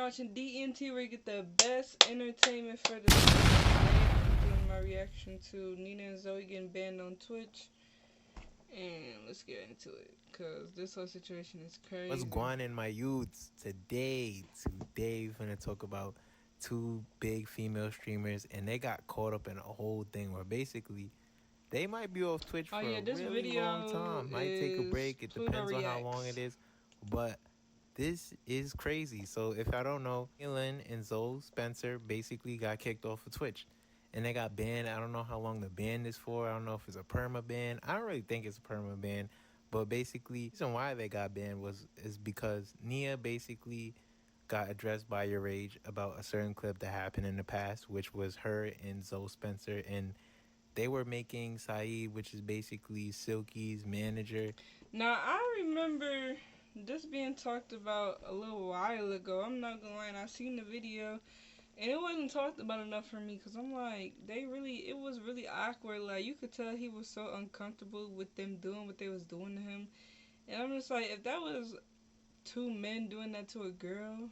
watching DNT, where you get the best entertainment for the day. I'm doing my reaction to Nina and Zoe getting banned on Twitch. And let's get into it, because this whole situation is crazy. What's going on in my youths? Today we're gonna talk about two big female streamers, and they got caught up in a whole thing where basically they might be off Twitch for a really long time. Might take a break. It depends on how long it is. But this is crazy. So if I don't know, Elin and Zoe Spencer basically got kicked off of Twitch. And they got banned. I don't know how long the ban is for. I don't know if it's a perma ban. I don't really think it's a perma ban. But basically, the reason why they got banned is because Nia basically got addressed by Your Rage about a certain clip that happened in the past, which was her and Zoe Spencer, and they were making Saeed, which is basically Silky's manager. Now, I remember this being talked about a little while ago. I'm not gonna lie, and I seen the video, and it wasn't talked about enough for me, because I'm like, it was really awkward. Like, you could tell he was so uncomfortable with them doing what they was doing to him. And I'm just like, if that was two men doing that to a girl,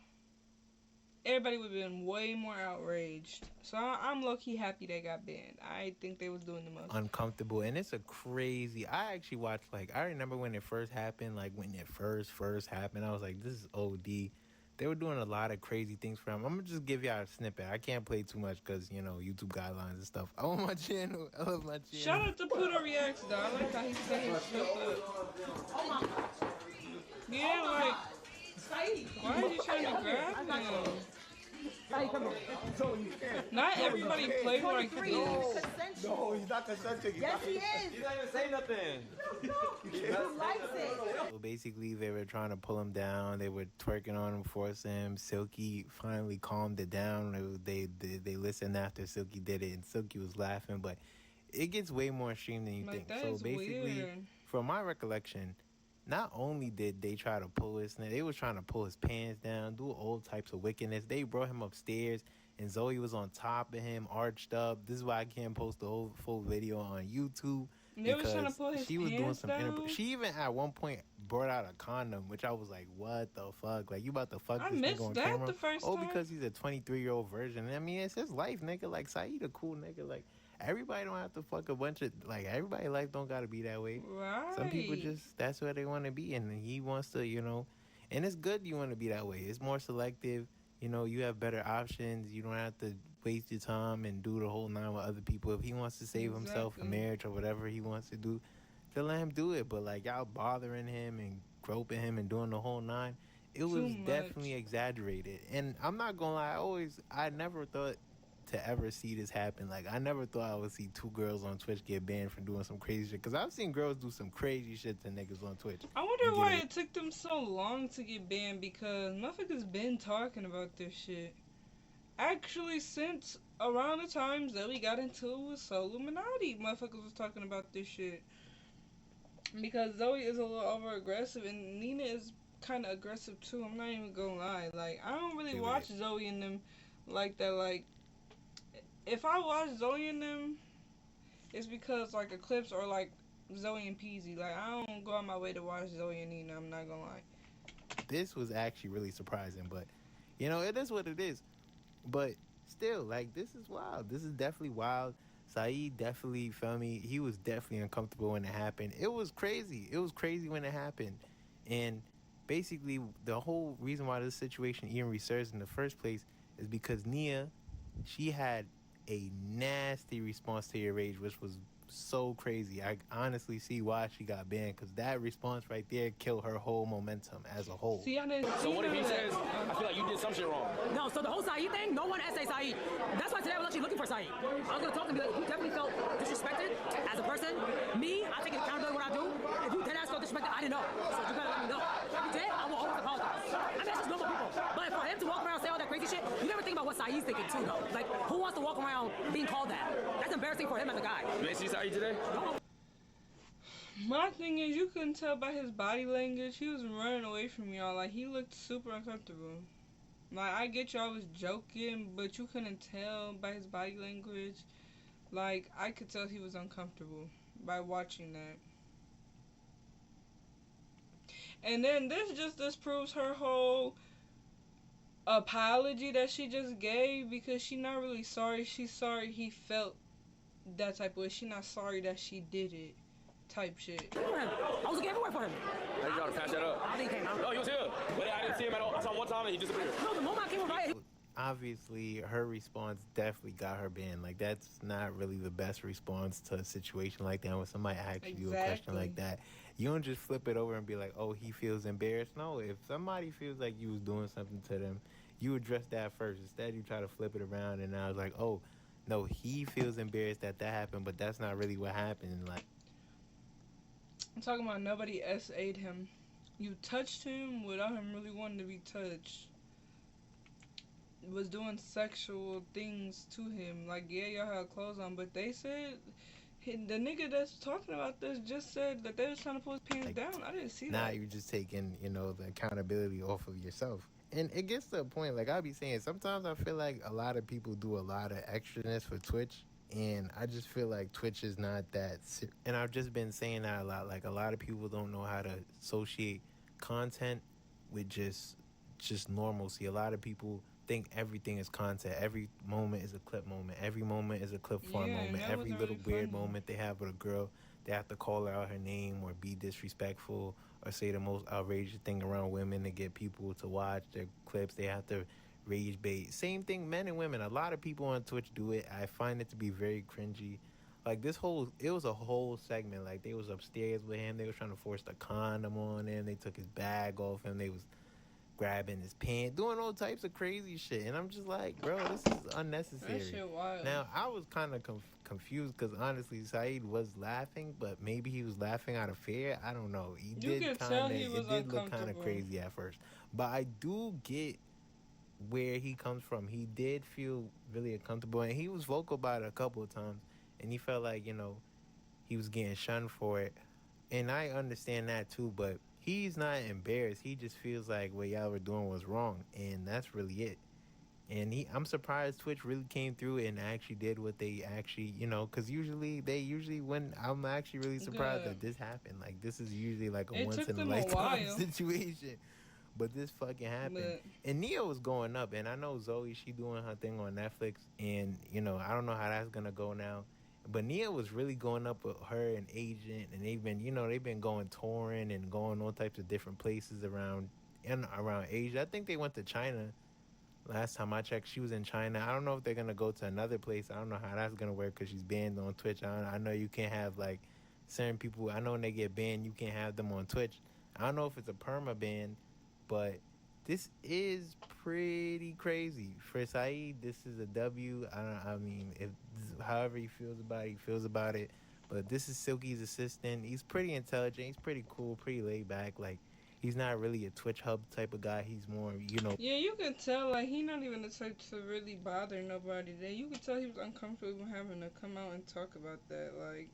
everybody would have been way more outraged. So I'm low-key happy they got banned. I think they was doing the most. Uncomfortable. And it's a crazy... I actually watched, like, I remember when it first happened, like, when it first happened, I was like, this is OD. They were doing a lot of crazy things for him. I'm going to just give y'all a snippet. I can't play too much because, you know, YouTube guidelines and stuff. I want my channel. I love my channel. Shout out to Pluto Reacts, though. I like how he said his stuff up. Yeah, like, why are you trying to grab him? Not everybody plays like this. No, he's not consenting. Yes, he is. He didn't even say nothing. He likes it. So basically, they were trying to pull him down. They were twerking on him, forcing him. Silky finally calmed it down. They listened after Silky did it, and Silky was laughing. But it gets way more extreme than you think. So basically, weird. From my recollection, not only did they try to pull his, they was trying to pull his pants down, do all types of wickedness. They brought him upstairs, and Zoe was on top of him, arched up. This is why I can't post the whole full video on YouTube. They was trying to pull his pants down? She even at one point brought out a condom, which I was like, what the fuck? Like, you about to fuck this nigga on camera? The first time. Because he's a 23-year-old virgin. I mean, it's his life, nigga. Like, Saeed a cool nigga. Like, everybody don't have to fuck a bunch of, like, everybody's life don't gotta be that way. Right. Some people just, that's where they want to be, and he wants to, you know, and it's good you want to be that way. It's more selective. You know, you have better options. You don't have to waste your time and do the whole nine with other people. If he wants to save himself a marriage or whatever he wants to do, then let him do it. But, like, y'all bothering him and groping him and doing the whole nine, it was definitely exaggerated. And I'm not going to lie, I never thought to ever see this happen. Like, I never thought I would see two girls on Twitch get banned for doing some crazy shit, because I've seen girls do some crazy shit to niggas on Twitch. I wonder why it took them so long to get banned, because motherfuckers been talking about this shit. Actually, since around the time Zoe got into it with Soluminati, motherfuckers was talking about this shit. Because Zoe is a little over aggressive, and Nina is kind of aggressive too. I'm not even gonna lie. Like, I don't really watch Zoe and them like that. Like, if I watch Zoe and them, it's because, like, Eclipse or, like, Zoe and Peasy. Like, I don't go on my way to watch Zoe and Nina, I'm not gonna lie. This was actually really surprising, but, you know, it is what it is. But still, like, this is wild. This is definitely wild. Saeed definitely, felt me, he was definitely uncomfortable when it happened. It was crazy. It was crazy when it happened. And basically, the whole reason why this situation even resurged in the first place is because Nia, she had a nasty response to Your Rage, which was so crazy. I honestly see why she got banned, because that response right there killed her whole momentum as a whole. See, I didn't so what if he says, I feel like you did some shit wrong? No, so the whole Saeed thing, no one essay Saeed. That's why today I was actually looking for Saeed. I was going to talk to him, like, he definitely felt disrespected as a person. Me, I take accountability what I do. If you dead ass felt disrespected, I didn't know. So you gotta let me know. If you did, I will always apologize. I mean, that's just normal people. But for him to walk around and say all that crazy shit, you never think about what Saeed's thinking too, though. Like, who wants to walk around being called that? That's embarrassing for him as a guy. You ain't see Saeed today? No. My thing is, you couldn't tell by his body language. He was running away from y'all. Like, he looked super uncomfortable. Like, I get y'all was joking, but you couldn't tell by his body language. Like, I could tell he was uncomfortable by watching that. And then this just disproves her whole apology that she just gave, because she not really sorry. She's sorry he felt that type of way. She not sorry that she did it, type shit. I was looking everywhere for him. Now you trying to patch that up. I think he came out. No, he was here. But I didn't see him at all. I saw him one time and he disappeared. No, the moment I came over here, Obviously, her response definitely got her banned. Like, that's not really the best response to a situation like that. When somebody asks you a question like that, you don't just flip it over and be like, oh, he feels embarrassed. No, if somebody feels like you was doing something to them, you address that first. Instead, you try to flip it around, and I was like, oh, no, he feels embarrassed that happened, but that's not really what happened. Like, I'm talking about nobody SA'd him. You touched him without him really wanting to be touched. Was doing sexual things to him. Like, yeah, y'all had clothes on, but they said, the nigga that's talking about this just said that they was trying to pull his pants down. I didn't see that. Now you're just taking, the accountability off of yourself. And it gets to a point, like I be saying, sometimes I feel like a lot of people do a lot of extraness for Twitch. And I just feel like Twitch is not that and I've just been saying that a lot. Like, a lot of people don't know how to associate content with just normalcy. A lot of people think everything is content. Every moment is a clip moment. Every moment is a clip farm moment. Every little weird moment they have with a girl, they have to call her out her name or be disrespectful or say the most outrageous thing around women to get people to watch their clips. They have to rage bait. Same thing, men and women. A lot of people on Twitch do it. I find it to be very cringy. Like, it was a whole segment. Like, they was upstairs with him. They was trying to force the condom on him. They took his bag off him. They was grabbing his pants, doing all types of crazy shit. And I'm just like, bro, this is unnecessary. That shit wild. Now, I was kind of confused because, honestly, Saeed was laughing, but maybe he was laughing out of fear. I don't know. It did look kind of crazy at first. But I do get where he comes from. He did feel really uncomfortable, and he was vocal about it a couple of times, and he felt like, he was getting shunned for it. And I understand that too, but he's not embarrassed. He just feels like what y'all were doing was wrong, and that's really it. And I'm surprised Twitch really came through and actually did what they actually, because I'm actually really surprised that this happened. Like, this is usually like a once in a lifetime situation. But this fucking happened. And Nia was going up, and I know Zoe, she doing her thing on Netflix, and, I don't know how that's going to go now. But Nia was really going up with her and Agent, and they've been going touring and going all types of different places around Asia. I think they went to China. Last time I checked, she was in China. I don't know if they're going to go to another place. I don't know how that's going to work because she's banned on Twitch. I know you can't have, like, certain people. I know when they get banned, you can't have them on Twitch. I don't know if it's a perma ban, but this is pretty crazy. For Saeed, this is a W. However he feels about it. But this is Silky's assistant. He's pretty intelligent. He's pretty cool, pretty laid back. Like, he's not really a Twitch hub type of guy. He's more, Yeah, you can tell, like, he not even the type to really bother nobody. You can tell he was uncomfortable even having to come out and talk about that, like.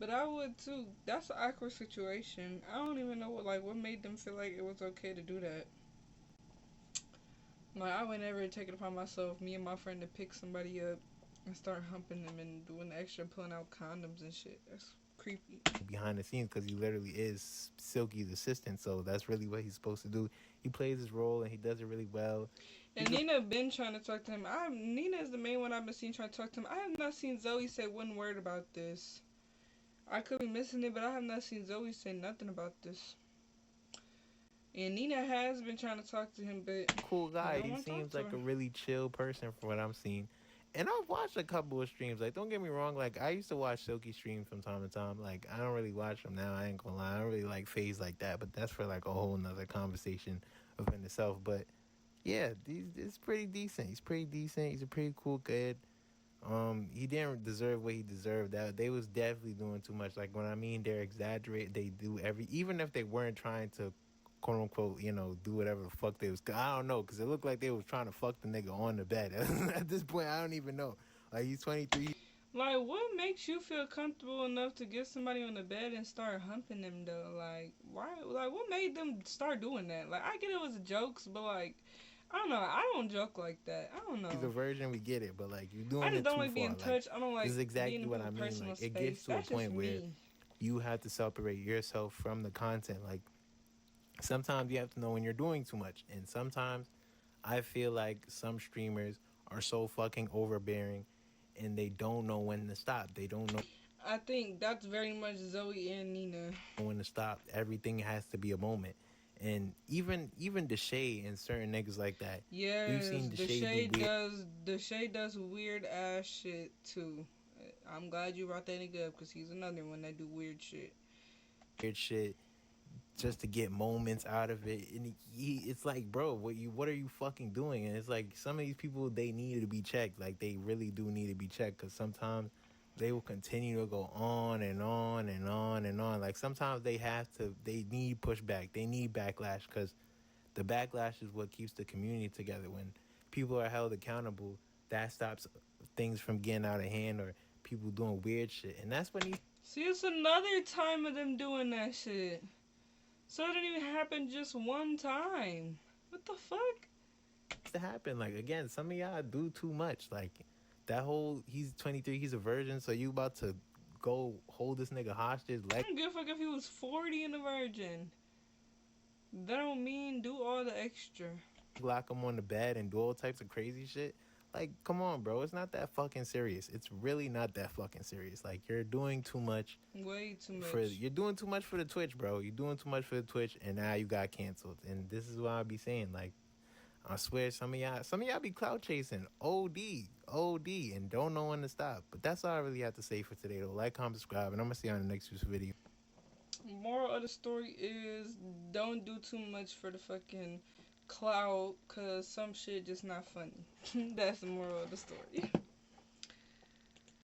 But I would too. That's an awkward situation. I don't even know what made them feel like it was okay to do that. Like, I would never take it upon myself, me and my friend, to pick somebody up and start humping them and doing the extra, pulling out condoms and shit. That's creepy. Behind the scenes, because he literally is Silky's assistant, so that's really what he's supposed to do. He plays his role and he does it really well. And Nina been trying to talk to him. Nina is the main one I've been seeing trying to talk to him. I have not seen Zoe say one word about this. I could be missing it, but I have not seen Zoe say nothing about this. And Nina has been trying to talk to him, but cool guy. He seems like a really chill person from what I'm seeing. And I've watched a couple of streams. Like, don't get me wrong. Like, I used to watch Silky streams from time to time. Like, I don't really watch them now. I ain't gonna lie. I don't really like FaZe like that. But that's for like a whole nother conversation within itself. But yeah, it's pretty decent. He's pretty decent. He's a pretty cool kid. He didn't deserve what he deserved. That they was definitely doing too much. Like, when I mean they're exaggerating, they do even if they weren't trying to, quote unquote, do whatever the fuck they was. I don't know, because it looked like they was trying to fuck the nigga on the bed. At this point, I don't even know. Like, he's 23. Like, what makes you feel comfortable enough to get somebody on the bed and start humping them, though? Like, why? Like, what made them start doing that? Like, I get it was jokes, but like, I don't know. I don't joke like that. I don't know. He's a virgin, we get it, but like, you're doing it too far. I just don't like being touched. I don't like. This is exactly what I mean. Like, it gets to a point where you have to separate yourself from the content. Like, sometimes you have to know when you're doing too much, and sometimes I feel like some streamers are so fucking overbearing and they don't know when to stop. They don't know I think that's very much Zoe and Nina. when to stop. Everything has to be a moment. And even Deshae and certain niggas like that. Yes, We've seen Deshae does weird ass shit too. I'm glad you brought that nigga up because he's another one that do weird shit. Weird shit just to get moments out of it, and it's like, bro, what are you fucking doing? And it's like some of these people, they need to be checked. Like they really do need to be checked because sometimes they will continue to go on and on and on and on. Like sometimes they need pushback, they need backlash because the backlash is what keeps the community together. When people are held accountable, that stops things from getting out of hand or people doing weird shit. And that's when see, it's another time of them doing that shit. So it didn't even happen just one time. What the fuck? To happen. Like again, some of y'all do too much. Like that whole he's 23, he's a virgin, so you about to go hold this nigga hostage. I don't give a fuck if he was 40 and a virgin. That don't mean do all the extra. Lock him on the bed and do all types of crazy shit. Like, come on, bro. It's not that fucking serious. It's really not that fucking serious. Like, you're doing too much. Way too much. You're doing too much for the Twitch, bro. You're doing too much for the Twitch, and now you got canceled. And this is what I be saying. Like, I swear, some of y'all be clout chasing. OD, and don't know when to stop. But that's all I really have to say for today, though. Like, comment, subscribe, and I'm going to see you on the next video. Moral of the story is don't do too much for the fucking clout, because some shit just not funny. That's the moral of the story.